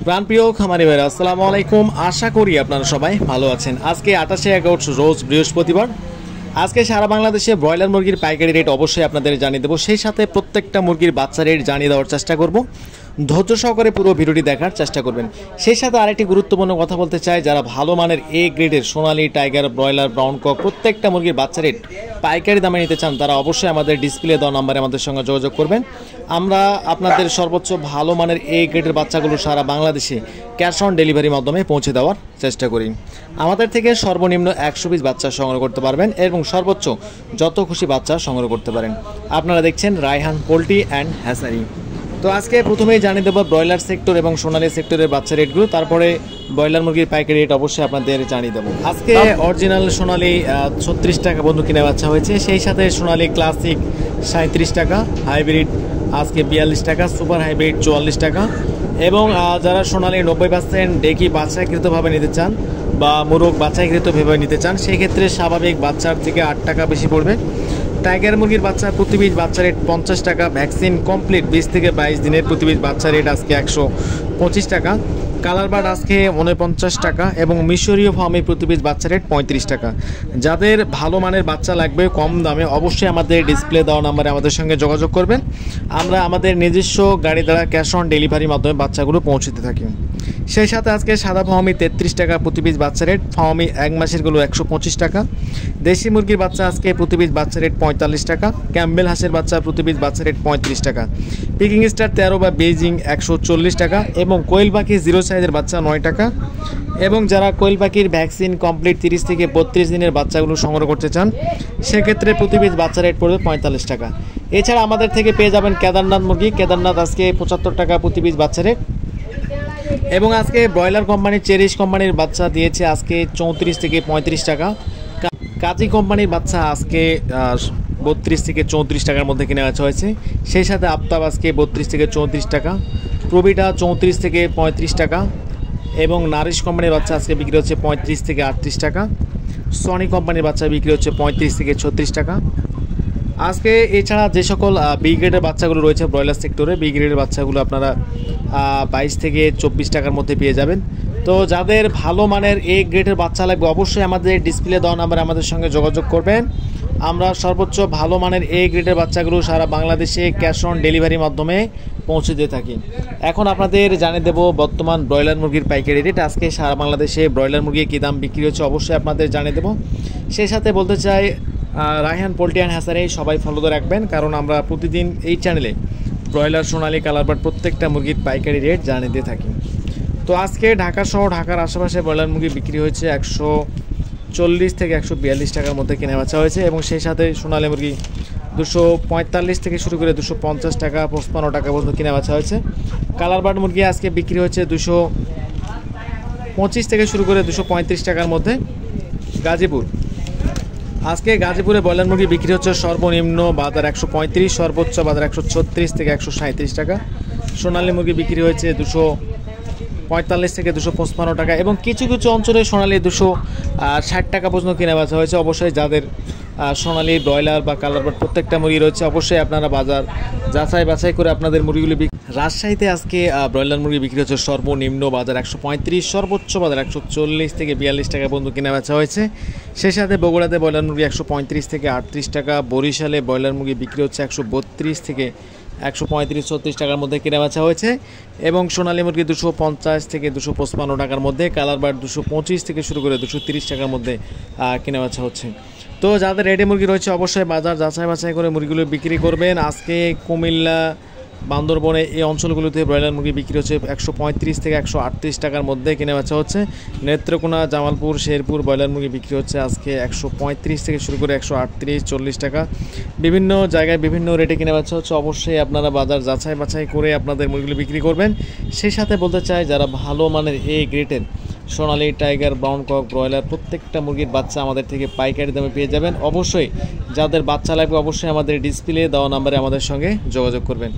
প্রাণপ্রিয় খামারি ভাইরা আসসালামু আলাইকুম। আশা করি আপনারা সবাই ভালো আছেন। আজকে 28 আগস্ট রোজ বৃহস্পতিবার। আজকে সারা বাংলাদেশে ব্রয়লার মুরগির পাইকারি রেট অবশ্যই আপনাদের জানিয়ে দেবো, সেই সাথে প্রত্যেকটা মুরগির বাচ্চা রেট জানিয়ে দেওয়ার চেষ্টা করব। ধৈর্য সহকারে পুরো ভিডিওটি দেখার চেষ্টা করবেন। সেই সাথে আরেকটি গুরুত্বপূর্ণ কথা বলতে চাই, যারা ভালো মানের এ গ্রেডের সোনালী, টাইগার, ব্রয়লার, ব্রাউন কক প্রত্যেকটা মুরগির বাচ্চা রেট পাইকারি দামে নিতে চান, তারা অবশ্যই আমাদের ডিসপ্লে দেওয়া নাম্বারে আমাদের সঙ্গে যোগাযোগ করবেন। আমরা আপনাদের সর্বোচ্চ ভালো মানের এ গ্রেডের বাচ্চাগুলো সারা বাংলাদেশে ক্যাশ অন ডেলিভারির মাধ্যমে পৌঁছে দেওয়ার চেষ্টা করি। আমাদের থেকে সর্বনিম্ন 100 পিস বাচ্চা সংগ্রহ করতে পারবেন এবং সর্বোচ্চ যত খুশি বাচ্চা সংগ্রহ করতে পারেন। আপনারা দেখছেন রায়হান পোল্ট্রি অ্যান্ড হ্যাচারি। তো আজকে প্রথমেই জানিয়ে দেবো ব্রয়লার সেক্টর এবং সোনালী সেক্টরের বাচ্চা রেটগুলো, তারপরে ব্রয়লার মুরগির পাইকারি রেট অবশ্যই আপনাদের জানিয়ে দেবো। আজকে অরিজিনাল সোনালী 36 টাকা বন্ধু কিনে বাচ্চা হয়েছে, সেই সাথে সোনালী ক্লাসিক 37 টাকা, হাইব্রিড আজকে 42 টাকা, সুপার হাইব্রিড 44 টাকা। এবং যারা সোনালী 90% ডেকি বাচ্চাকৃতভাবে নিতে চান বা মুরগ বাচ্চাকৃতভাবে নিতে চান, সেই ক্ষেত্রে স্বাভাবিক বাচ্চার থেকে 8 টাকা বেশি পড়বে। টাইগার মুরগির বাচ্চা প্রতি পিস বাচ্চা রেট 50 টাকা, ভ্যাকসিন কমপ্লিট 20 থেকে 22 দিনের প্রতি পিস বাচ্চা রেট আজকে 125 টাকা, কালার বার্ড আজকে 49 টাকা এবং মিশরীয় ফার্মে প্রতি পিস বাচ্চা রেট 35 টাকা। যাদের ভালো মানের বাচ্চা লাগবে কম দামে, অবশ্যই আমাদের ডিসপ্লে দেওয়া নাম্বারে আমাদের সঙ্গে যোগাযোগ করবেন। আমরা আমাদের নিজস্ব গাড়ি দ্বারা ক্যাশ অন ডেলিভারির মাধ্যমে বাচ্চাগুলো পৌঁছতে থাকি। সেই সাথে আজকে সাদা ফার্মি 33 টাকা প্রতি পিস বাচ্চা রেট, ফার্মি 1 মাসেরগুলো 125 টাকা। দেশি মুরগির বাচ্চা আজকে প্রতি পিস বাচ্চা রেট 45 টাকা, ক্যাম্বেল হাঁসের বাচ্চা প্রতি পিস বাচ্চা রেট 35 টাকা, পিকিং স্টার 13 বা বেজিং 140 টাকা এবং কোয়েল পাখি 0 সাইজের বাচ্চা 9 টাকা। এবং যারা কোয়েল পাখির ভ্যাকসিন কমপ্লিট 30 থেকে 32 দিনের বাচ্চাগুলো সংগ্রহ করতে চান, সেক্ষেত্রে প্রতি পিস বাচ্চা রেট পড়বে 45 টাকা। এছাড়া আমাদের থেকে পেয়ে যাবেন কেদারনাথ মুরগি, কেদারনাথ আজকে 75 টাকা প্রতি পিস বাচ্চা রেট। এবং আজকে ব্রয়লার কোম্পানির চেরিশ কোম্পানির বাচ্চা দিয়েছে আজকে 34 থেকে 35 টাকা, কাজী কোম্পানির বাচ্চা আজকে 32 থেকে 34 টাকার মধ্যে কিনে বেচা হয়েছে। সেই সাথে আফতাব আজকে 32 থেকে 34 টাকা, প্রবিটা 34 থেকে 35 টাকা এবং নারিশ কোম্পানির বাচ্চা আজকে বিক্রি হচ্ছে 35 থেকে 38 টাকা, সনি কোম্পানির বাচ্চা বিক্রি হচ্ছে 35 থেকে 36 টাকা আজকে। এছাড়া যে সকল বি গ্রেডের বাচ্চাগুলো রয়েছে ব্রয়লার সেক্টরে, বি গ্রেডের বাচ্চাগুলো আপনারা 22 থেকে 24 টাকার মধ্যে পেয়ে যাবেন। তো যাদের ভালো মানের এ গ্রেডের বাচ্চা লাগবে, অবশ্যই আমাদের ডিসপ্লে দেওয়া নাম্বারে আমাদের সঙ্গে যোগাযোগ করবেন। আমরা সর্বোচ্চ ভালো মানের এ গ্রেডের বাচ্চাগুলো সারা বাংলাদেশে ক্যাশ অন ডেলিভারির মাধ্যমে পৌঁছে দিয়ে থাকি। এখন আপনাদের জানিয়ে দেবো বর্তমান ব্রয়লার মুরগির পাইকারি রেট। আজকে সারা বাংলাদেশে ব্রয়লার মুরগি কী দাম বিক্রি হচ্ছে অবশ্যই আপনাদের জানিয়ে দেবো। সেই সাথে বলতে চাই, রায়হান পোল্ট্রি অ্যান্ড হ্যাচারি সবাই ফলো করে রাখবেন, কারণ আমরা প্রতিদিন এই চ্যানেলে ব্রয়লার, সোনালী, কালার বার্ড প্রত্যেকটা মুরগির পাইকারি রেট জানিয়ে দিয়ে থাকি। তো আজকে ঢাকা সহ ঢাকার আশেপাশে ব্রয়লার মুরগি বিক্রি হয়েছে 140 থেকে 142 টাকার মধ্যে কেনা বেচা হয়েছে এবং সেই সাথে সোনালী মুরগি 245 থেকে শুরু করে 250 টাকা, 55 টাকা পর্যন্ত কেনা বেচা হয়েছে। কালার বার্ড মুরগি আজকে বিক্রি হচ্ছে 225 থেকে শুরু করে 235 টাকার মধ্যে। গাজীপুর আজকে গাজীপুরে ব্রয়লার মুরগি বিক্রি হচ্ছে সর্বনিম্ন বাজার 135, সর্বোচ্চ বাজার 136 থেকে 137 টাকা। সোনালী মুরগি বিক্রি হয়েছে 245 থেকে 255 টাকা এবং কিছু কিছু অঞ্চলে সোনালী 260 টাকা পর্যন্ত কেনা বেচা হয়েছে। অবশ্যই যাদের সোনালী, ব্রয়লার বা কালার বার্ড প্রত্যেকটা মুরগি রয়েছে, অবশ্যই আপনারা বাজার যাচাই বাছাই করে আপনাদের মুরগিগুলি। রাজশাহীতে আজকে ব্রয়লার মুরগি বিক্রি হচ্ছে সর্বনিম্ন বাজার 135, সর্বোচ্চ বাজার 140 থেকে 42 টাকা পর্যন্ত কেনা বেচা হয়েছে। সেই সাথে বগুড়াতে ব্রয়লার মুরগি 135 থেকে 38 টাকা, বরিশালে ব্রয়লার মুরগি বিক্রি হচ্ছে 132 থেকে 135-36 টাকার মধ্যে কেনা বেচা হয়েছে এবং সোনালী মুরগি 250 থেকে 255 টাকার মধ্যে, কালার বার্ড 225 থেকে শুরু করে 230 টাকার মধ্যে কেনা বেচা হচ্ছে। তো যাদের রেডি মুরগি রয়েছে অবশ্যই বাজার যাচাই বাছাই করে মুরগিগুলো বিক্রি করবেন। আজকে কুমিল্লা, বান্দরবনে এই অঞ্চলগুলোতে ব্রয়লার মুরগি বিক্রি হচ্ছে 135 থেকে 138 টাকার মধ্যে কেনা বেচা হচ্ছে। নেত্রকোনা, জামালপুর, শেরপুর ব্রয়লার মুরগি বিক্রি হচ্ছে আজকে 135 থেকে শুরু করে 138-40 টাকা। বিভিন্ন জায়গায় বিভিন্ন রেটে কেনা বেচা হচ্ছে। অবশ্যই আপনারা বাজার যাচাই বাছাই করে আপনাদের মুরগিগুলো বিক্রি করবেন। সেই সাথে বলতে চাই, যারা ভালো মানের এ গ্রেডের সোনালী, টাইগার, ব্রাউন কক, ব্রয়লার প্রত্যেকটা মুরগির বাচ্চা আমাদের থেকে পাইকারি দামে পেয়ে যাবেন। অবশ্যই যাদের বাচ্চা লাগবে অবশ্যই আমাদের ডিসপ্লে দেওয়া নাম্বারে আমাদের সঙ্গে যোগাযোগ করবেন।